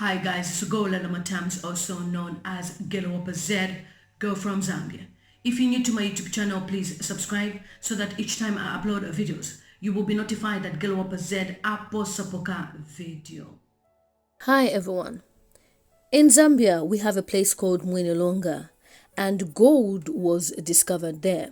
Hi guys, it's lilymutamztv, also known as Z, girl from Zambia. If you're new to my YouTube channel, please subscribe so that each time I upload videos, you will be notified that Z post a video. Hi everyone. In Zambia, we have a place called Mwenelonga, and gold was discovered there.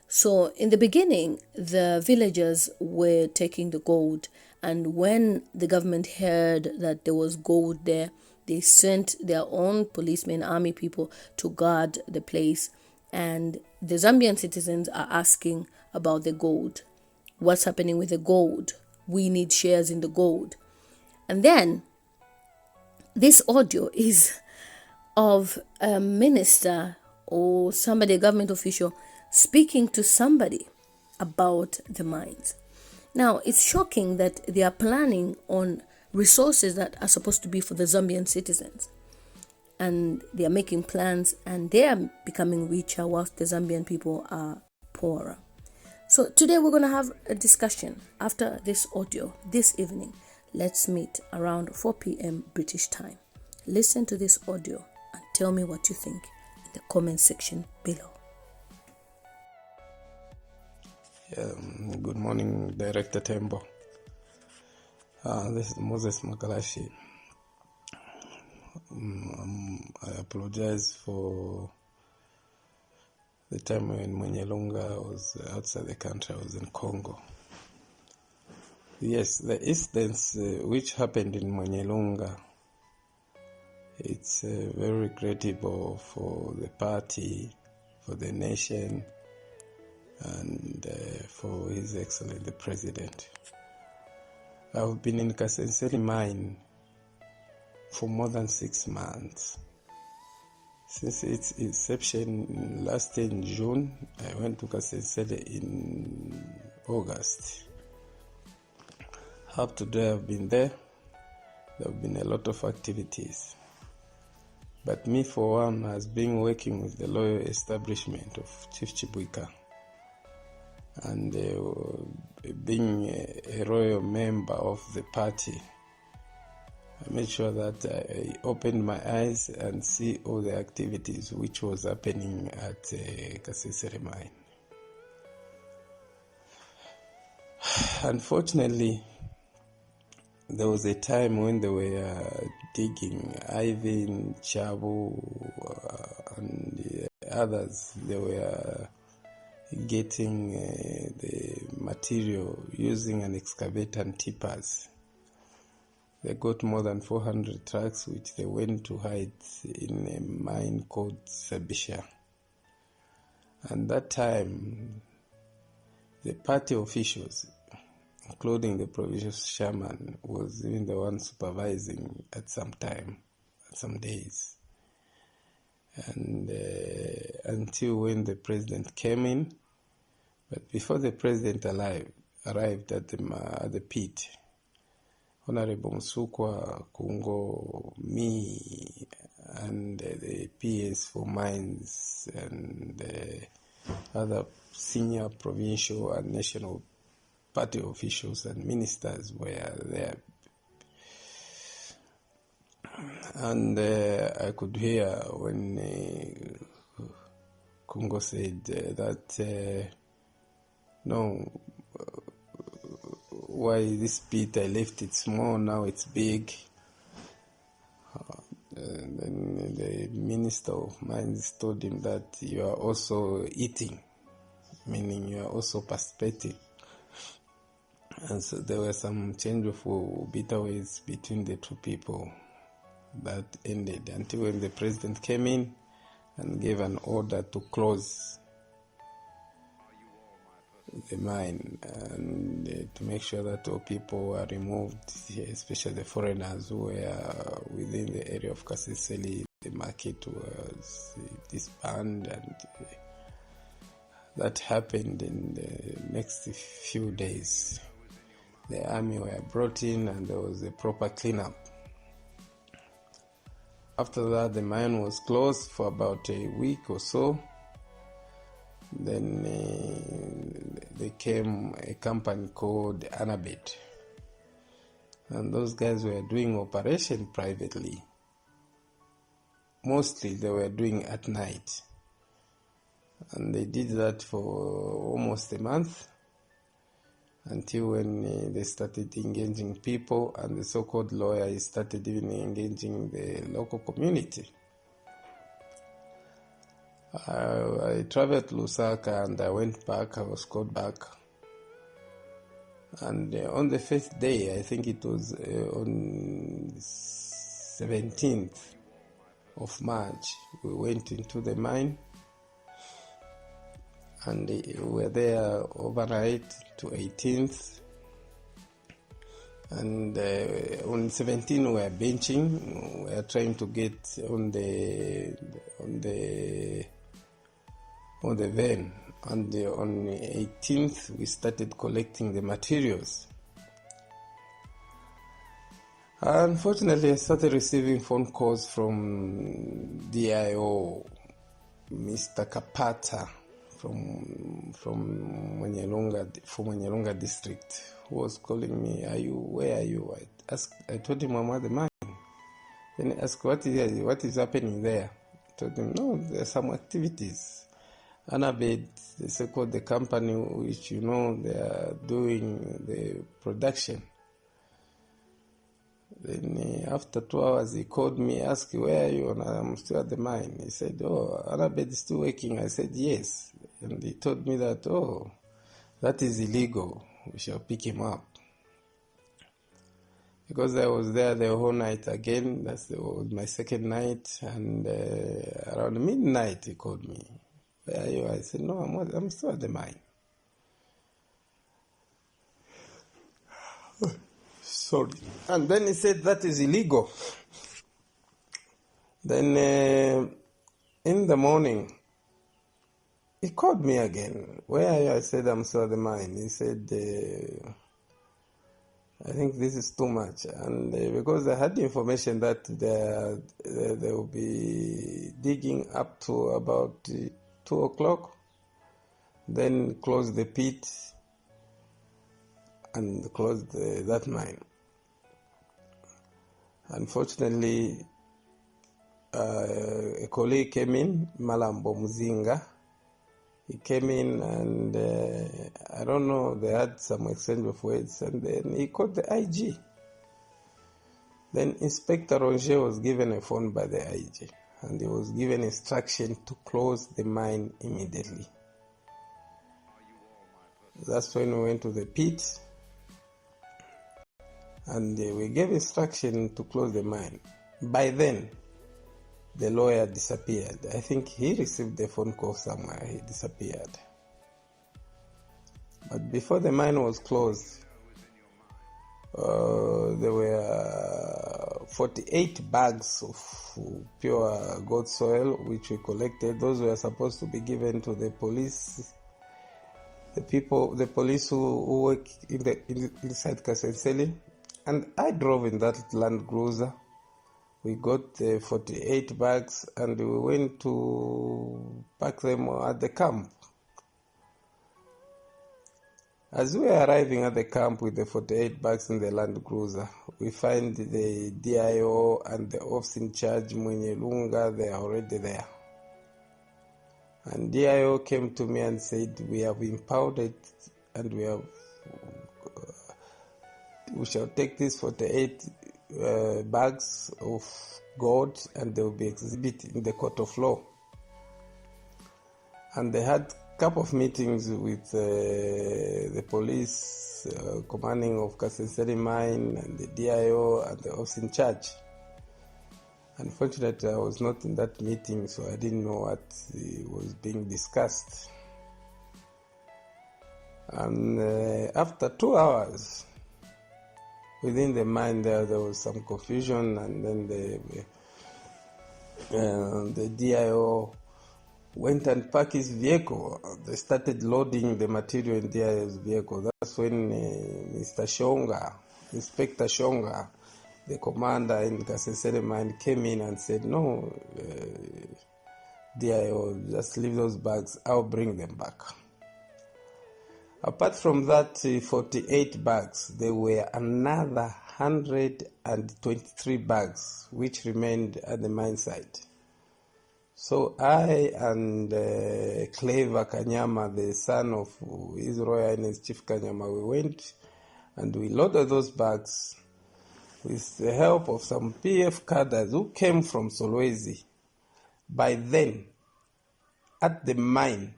So in the beginning, the villagers were taking the gold, and when the government heard that there was gold there, they sent their own policemen, army people to guard the place. And the Zambian citizens are asking about the gold. What's happening with the gold? We need shares in the gold. And then this audio is of a minister or somebody, a government official, speaking to somebody about the mines. Now, it's shocking that they are planning on resources that are supposed to be for the Zambian citizens. And they are making plans and they are becoming richer whilst the Zambian people are poorer. So today we're going to have a discussion after this audio this evening. Let's meet around 4 p.m. British time. Listen to this audio and tell me what you think in the comment section below. Good morning, Director Tembo. This is Moses Makalashi. I apologize for the time when Mwenyelonga was outside the country. I was in Congo. Yes, the incidents which happened in Mwenyelonga, it's very regrettable for the party, for the nation, and for His Excellency the President. I've been in Kasenseli mine for more than 6 months. Since its inception last year in June, I went to Kasenseli in August. Up to today I've been there. There have been a lot of activities. But me, for one, has been working with the loyal establishment of Chief Chibuika, and being a royal member of the party, I made sure that I opened my eyes and see all the activities which was happening at Kasesere mine. Unfortunately, there was a time when they were digging, Ivan, Chabu, and the others. They were getting the material using an excavator and tippers. They got more than 400 trucks which they went to hide in a mine called Sabisha. And that time, the party officials, including the provincial chairman, was even the one supervising at some time, at some days. And until when the president came in. But before the president arrived at the pit, Honorable Msukwa, Kungo, me, and the PS for mines and other senior provincial and national party officials and ministers were there. And I could hear when Kungo said that no, why this pit, I left it small, now it's big. And then the Minister of Mines told him that you are also eating, meaning you are also participating. And so there were some change of bitter ways between the two people that ended until when the president came in and gave an order to close the mine and to make sure that all people were removed, especially the foreigners who were within the area of Kaseseli. The market was disbanded, and that happened in the next few days. The army were brought in and there was a proper cleanup. After that, the mine was closed for about a week or so. Then there came a company called Anabet. And those guys were doing operation privately. Mostly they were doing at night. And they did that for almost a month, until when they started engaging people, and the so-called lawyers started even engaging the local community. I traveled to Lusaka and I went back. I was called back. And on the first day, I think it was on 17th of March, we went into the mine. And we were there overnight to 18th. And on 17th we were benching. We were trying to get on the van. And on 18th we started collecting the materials. Unfortunately, I started receiving phone calls from DIO, Mr. Kapata, from Mwenyelunga district, who was calling me, where are you? I told him I'm at the mine. Then he asked, what is happening there? I told him, no, there are some activities. Anabed, they say, called the company which they are doing the production. Then after 2 hours he called me, asked, where are you? And I'm still at the mine. He said, Anabed is still working. I said, yes. And he told me that, that is illegal. We shall pick him up. Because I was there the whole night again. That was my second night. And around midnight he called me. Where are you? I said, no, I'm still at the mine. Sorry. And then he said, that is illegal. Then in the morning, he called me again. Where are you? I said, I'm still at the mine. He said, I think this is too much. And because I had the information that they will be digging up to about 2 o'clock, then close the pit and close that mine. Unfortunately, a colleague came in, Malambo Muzinga. He came in and I don't know, they had some exchange of words, and then he called the IG. Then Inspector Roger was given a phone by the IG, and he was given instruction to close the mine immediately. That's when we went to the pit, and we gave instruction to close the mine. By then, the lawyer disappeared. I think he received a phone call somewhere. He disappeared. But before the mine was closed, there were 48 bags of pure goat soil which we collected. Those were supposed to be given to the police, the police who work inside Kasenseli. And I drove in that Land Cruiser. We got 48 bags and we went to pack them at the camp. As we were arriving at the camp with the 48 bags in the Land Cruiser, we find the DIO and the officer in charge, Mwenyelunga, they are already there. And DIO came to me and said, we have impounded and we shall take these 48 bags of gold and they will be exhibited in the court of law. And they had a couple of meetings with the police commanding of Kasenseli mine and the DIO and the officer in charge. Unfortunately, I was not in that meeting, so I didn't know what was being discussed. And after 2 hours, within the mine there was some confusion, and then the DIO went and parked his vehicle. They started loading the material in DIO's vehicle. That's when Mr. Shonga, Inspector Shonga, the commander in Kasenseli mine, came in and said, no, DIO, just leave those bags, I'll bring them back. Apart from that 48 bags, there were another 123 bags which remained at the mine site. So I and Clever Kanyama, the son of His Royal Highness Chief Kanyama, we went and we loaded those bags with the help of some PF cadres who came from Solwezi. By then, at the mine,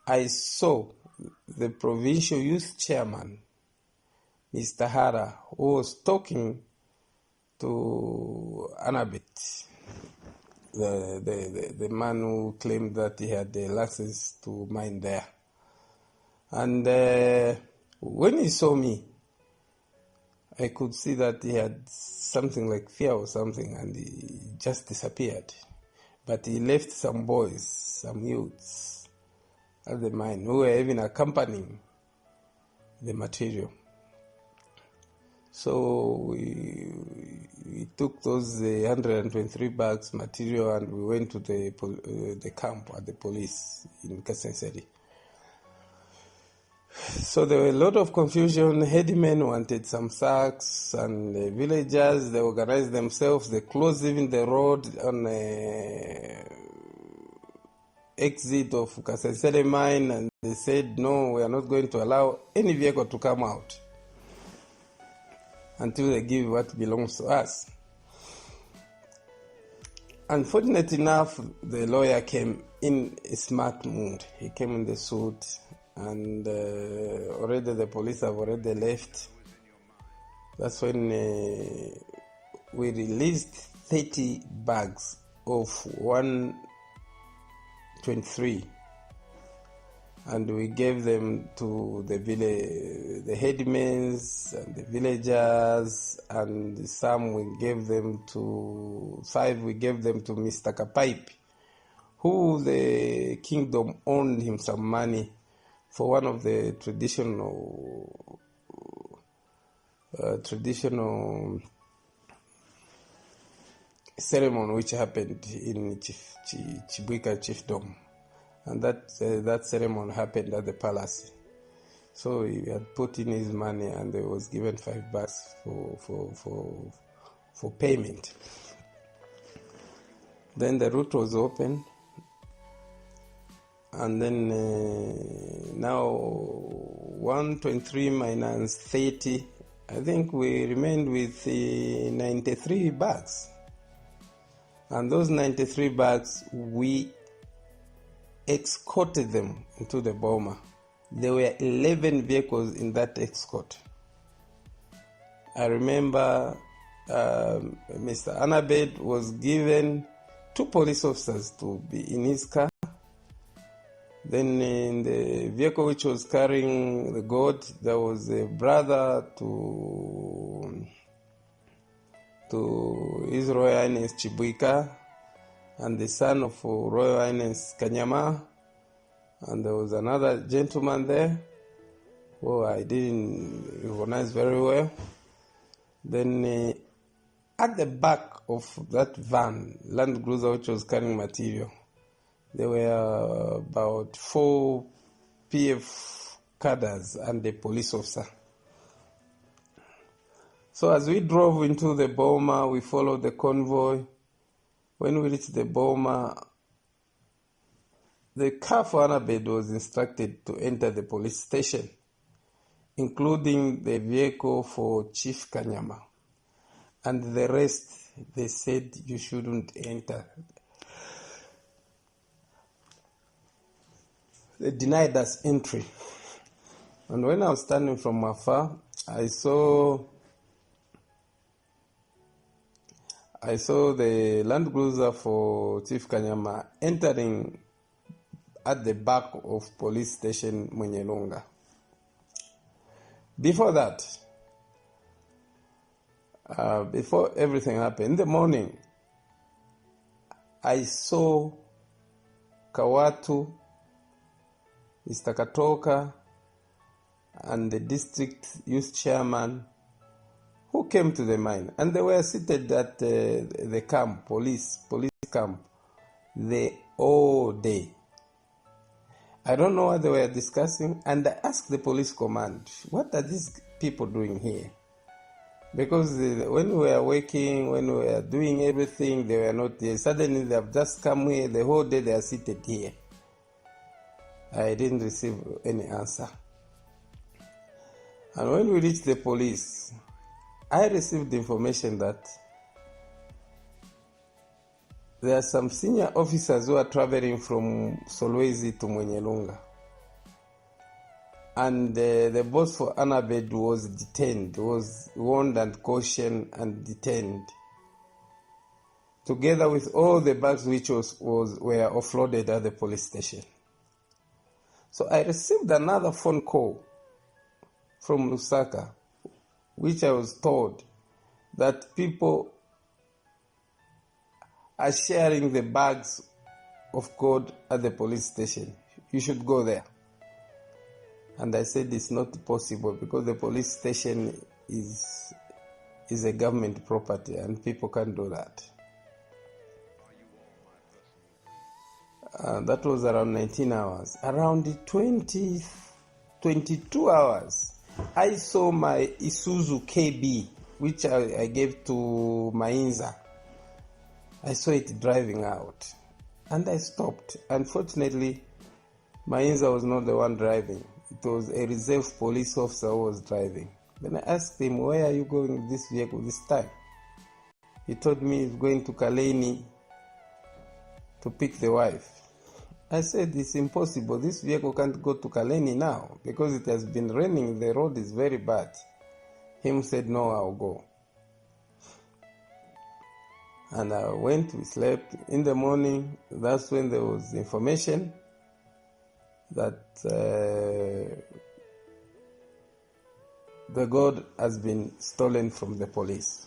I saw the provincial youth chairman, Mr. Hara, who was talking to Annabeth, the man who claimed that he had the license to mine there. And when he saw me, I could see that he had something like fear or something, and he just disappeared. But he left some boys, some youths at the mine who were even accompanying the material. So we took those 123 bags material and we went to the camp at the police in Kasenseri. So there were a lot of confusion. Headmen wanted some sacks, and the villagers, they organized themselves. They closed even the road on exit of Kasensere mine, and they said, no, we are not going to allow any vehicle to come out until they give what belongs to us. Unfortunately enough, the lawyer came in a smart mood. He came in the suit, and already the police have already left. That's when we released 30 bags of 123, and we gave them to the village, the headmen and the villagers, and some we gave them to, 5 we gave them to Mr. Kapaipi, who the kingdom owed him some money for one of the traditional ceremony which happened in Chibwika chiefdom, and that ceremony happened at the palace. So he had put in his money, and there was given 5 bags for payment. Then the route was open. And then now 123 minus 30, I think we remained with 93 bags. And those 93 bags, we escorted them into the Boma. There were 11 vehicles in that escort. I remember Mr. Annabeth was given 2 police officers to be in his car. Then in the vehicle which was carrying the goat, there was a brother to His Royal Highness Chibwika, and the son of Royal Highness Kanyama, and there was another gentleman there who I didn't recognize very well. Then at the back of that van, Land Cruiser which was carrying material, there were about 4 PF cadres and a police officer. So as we drove into the Boma, we followed the convoy. When we reached the Boma, the car for Annabeth was instructed to enter the police station, including the vehicle for Chief Kanyama. And the rest, they said you shouldn't enter. They denied us entry. And when I was standing from afar, I saw the Land Cruiser for Chief Kanyama entering at the back of police station Mwenyelunga. Before that, before everything happened, in the morning, I saw Kawatu, Mr. Katoka, and the district youth chairman who came to the mine. And they were seated at the camp, police camp, the all day. I don't know what they were discussing, and I asked the police command, what are these people doing here? Because when we were working, when we were doing everything, they were not there. Suddenly they have just come here, the whole day they are seated here. I didn't receive any answer. And when we reached the police, I received information that there are some senior officers who are traveling from Solwezi to Mwenyelunga. And the boss for Annabed was detained, was warned and cautioned and detained, together with all the bags which were offloaded at the police station. So I received another phone call from Lusaka, which I was told that people are sharing the bags of gold at the police station. You should go there. And I said it's not possible because the police station is a government property and people can't do that. That was around 19 hours. Around 22 hours, I saw my Isuzu KB, which I gave to Mainza. I saw it driving out and I stopped. Unfortunately, Mainza was not the one driving. It was a reserve police officer who was driving. Then I asked him, where are you going with this vehicle this time? He told me he's going to Kaleni to pick the wife. I said, it's impossible. This vehicle can't go to Kaleni now because it has been raining. The road is very bad. Him said, no, I'll go. And I went, we slept. In the morning, that's when there was information that the gold has been stolen from the police.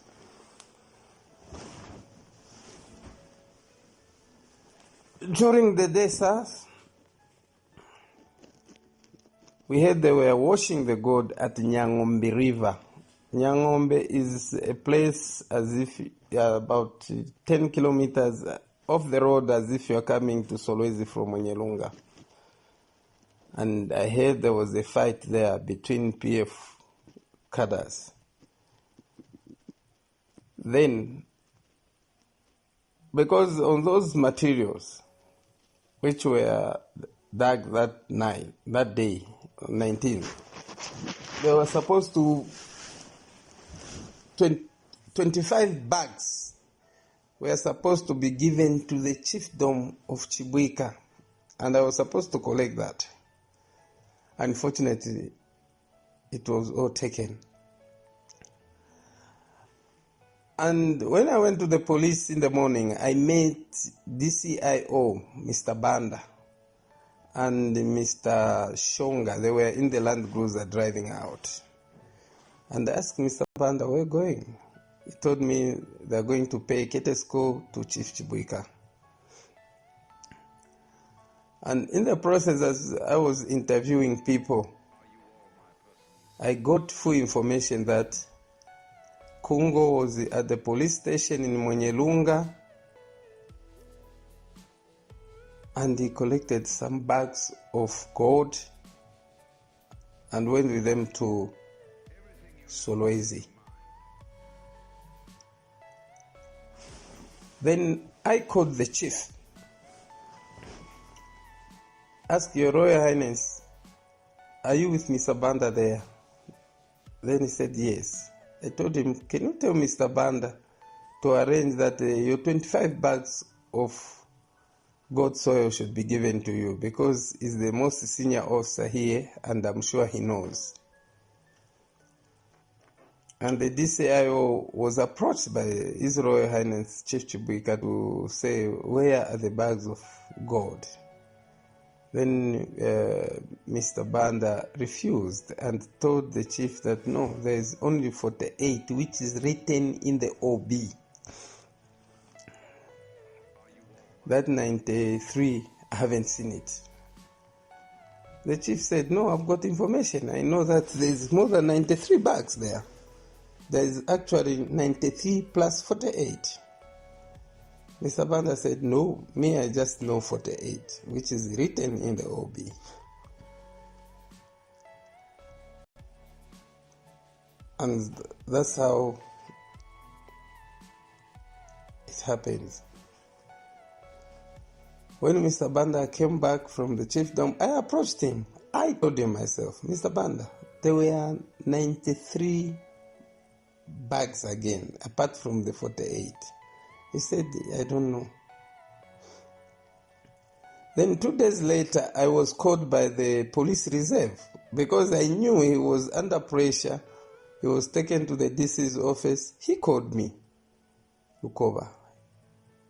During the day, sir, we heard they were washing the gold at Nyangombe River. Nyangombe is a place as if about 10 kilometers off the road, as if you are coming to Solwezi from Mwenyelunga. And I heard there was a fight there between PF cadres. Then, because on those materials which were dug that day, 19, they were supposed to 25 bags were supposed to be given to the chiefdom of Chibuika, and I was supposed to collect that. Unfortunately, it was all taken. And when I went to the police in the morning, I met DCIO, Mr. Banda, and Mr. Shonga. They were in the Land Cruiser driving out. And I asked Mr. Banda, where are you going? He told me they're going to pay Ketesko to Chief Chibuika. And in the process, as I was interviewing people, I got full information that Kungo was at the police station in Mwenyelunga and he collected some bags of gold and went with them to Solwezi. Then I called the chief. Ask Your Royal Highness, are you with Mr. Banda there? Then he said yes. I told him, can you tell Mr. Banda to arrange that your 25 bags of gold soil should be given to you because he's the most senior officer here and I'm sure he knows. And the DCIO was approached by His Royal Highness Chief Chibuika to say, where are the bags of gold? Then Mr. Banda refused and told the chief that no, there is only 48, which is written in the OB. That 93, I haven't seen it. The chief said, no, I've got information. I know that there's more than 93 bags there. There is actually 93 plus 48. Mr. Banda said, no, me, I just know 48, which is written in the OB. And that's how happens. When Mr. Banda came back from the chiefdom, I approached him. I told him myself, Mr. Banda, there were 93 bags again, apart from the 48. He said, I don't know. Then 2 days later, I was called by the police reserve because I knew he was under pressure. He was taken to the DC's office. He called me, Ukova.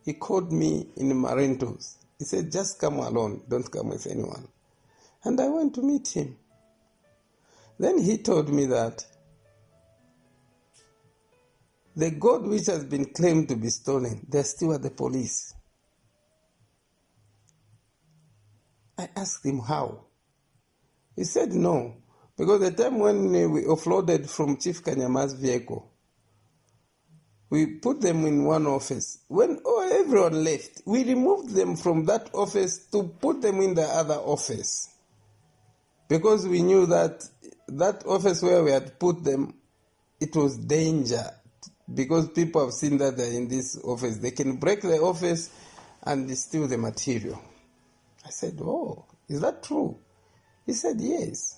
He called me in Marentos. He said, just come alone, don't come with anyone. And I went to meet him. Then he told me that the gold which has been claimed to be stolen, they're still at the police. I asked him how. He said no, because the time when we offloaded from Chief Kanyama's vehicle, we put them in one office. When everyone left, we removed them from that office to put them in the other office. Because we knew that that office where we had put them, it was danger. Because people have seen that they're in this office. They can break the office and steal the material. I said, oh, is that true? He said, yes.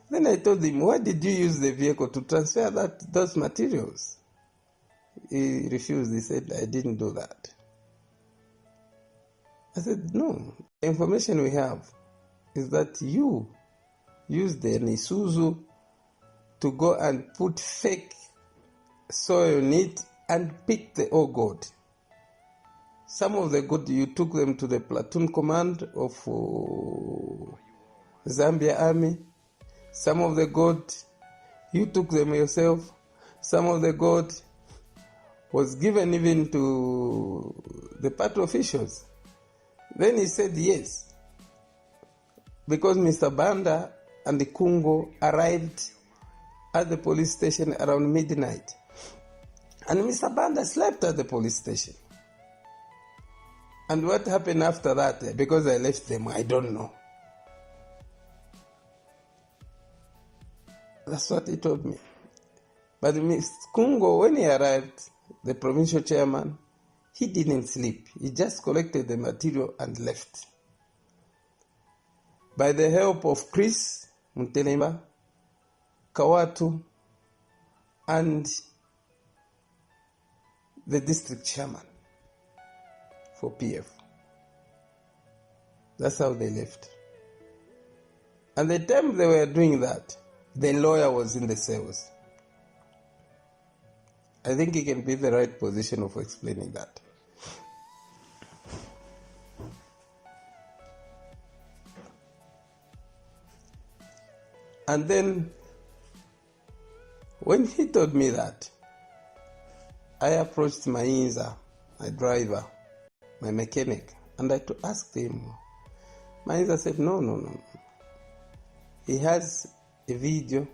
Then I told him, why did you use the vehicle to transfer those materials? He refused. He said, I didn't do that. I said, no. The information we have is that you used an Isuzu to go and put fake soil in it and pick the old gold. Some of the gold, you took them to the platoon command of Zambia army. Some of the gold, you took them yourself. Some of the gold was given even to the party officials. Then he said yes, because Mr. Banda and the Kungo arrived at the police station around midnight. And Mr. Banda slept at the police station. And what happened after that, because I left them, I don't know. That's what he told me. But Mr. Kungo, when he arrived, the provincial chairman, he didn't sleep. He just collected the material and left. By the help of Chris Muntelemba, Kawatu, and the district chairman for PF. That's how they left. And the time they were doing that, the lawyer was in the cells. I think he can be the right position of explaining that. And then, when he told me that, I approached my Inza, my driver, my mechanic, and I asked him. My Inza said, no. He has a video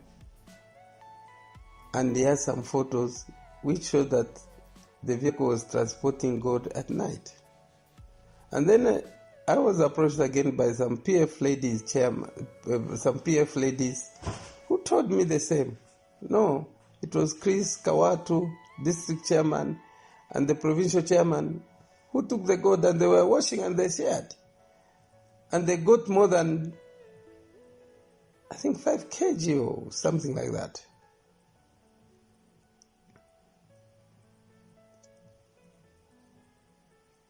and he has some photos which show that the vehicle was transporting gold at night. And then I was approached again by some PF ladies, who told me the same. No, it was Chris Kawatu, district chairman, and the provincial chairman who took the gold, and they were washing and they shared. And they got more than, I think, 5 kg or something like that.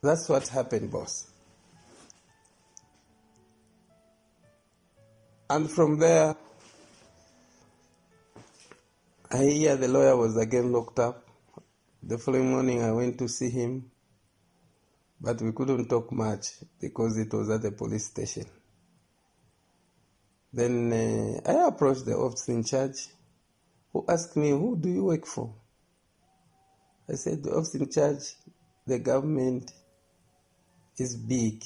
That's what happened, boss. And from there, I hear the lawyer was again locked up. The following morning I went to see him, but we couldn't talk much because it was at the police station. Then I approached the officer in charge, who asked me, who do you work for? I said, the officer in charge, the government is big.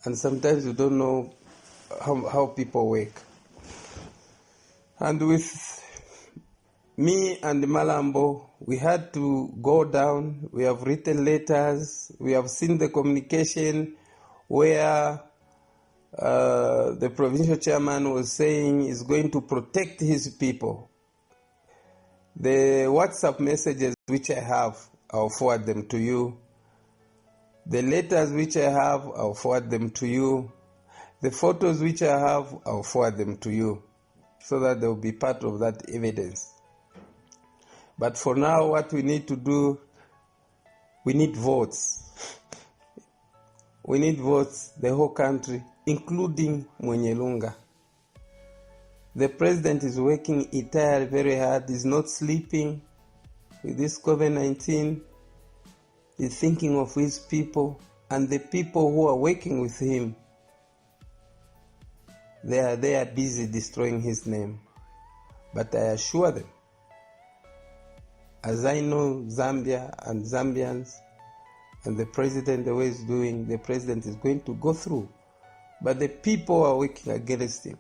And sometimes you don't know how people work. And with me and Malambo, we had to go down. We have written letters. We have seen the communication where the provincial chairman was saying he's going to protect his people. The WhatsApp messages which I have, I'll forward them to you. The letters which I have, I'll forward them to you. The photos which I have, I'll forward them to you, so that they'll be part of that evidence. But for now, what we need to do, we need votes. We need votes, the whole country, including Mwenyelunga. The president is working entirely very hard. He's not sleeping with this COVID-19. He's thinking of his people and the people who are working with him. They are busy destroying his name. But I assure them, as I know Zambia and Zambians and the president, the way he's doing, the president is going to go through. But the people who are working against him,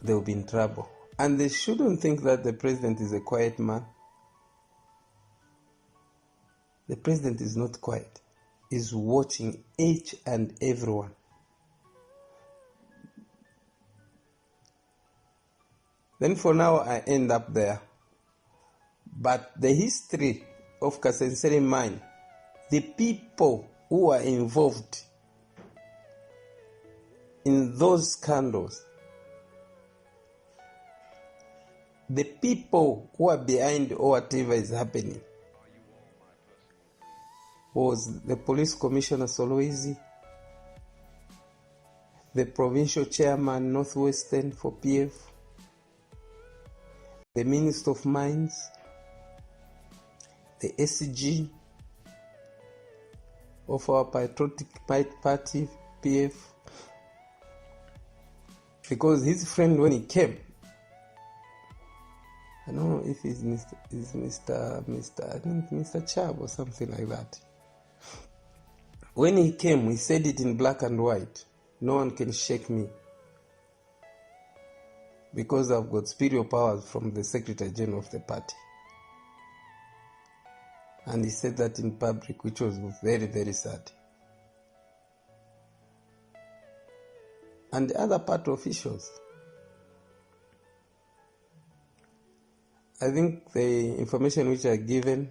they'll be in trouble. And they shouldn't think that the president is a quiet man. The president is not quiet. He's watching each and everyone. Then for now, I end up there. But the history of Kasenseri mine, the people who are involved in those scandals, the people who are behind whatever is happening, was the police commissioner Soloizi, the provincial chairman Northwestern for PF, the minister of mines, the SG of our patriotic party PF, because his friend, when he came, I don't know if it's Mr. I think Mr. Chab or something like that. When he came, he said it in black and white. No one can shake me, because I've got spiritual powers from the Secretary General of the party. And he said that in public, which was very, very sad. And the other party officials, I think the information which are given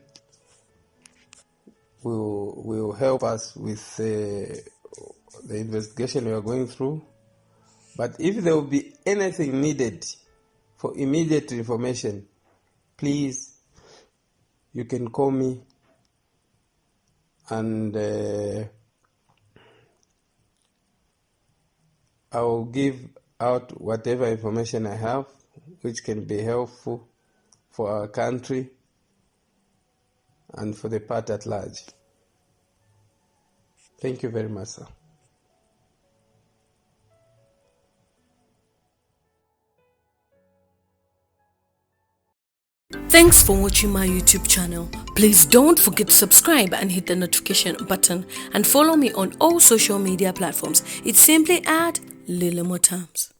will help us with the investigation we are going through. But if there will be anything needed for immediate information, please, you can call me, and I will give out whatever information I have which can be helpful for our country and for the party at large. Thank you very much, sir. Thanks for watching my YouTube channel. Please don't forget to subscribe and hit the notification button, and follow me on all social media platforms. It's simply at lilymutamztv.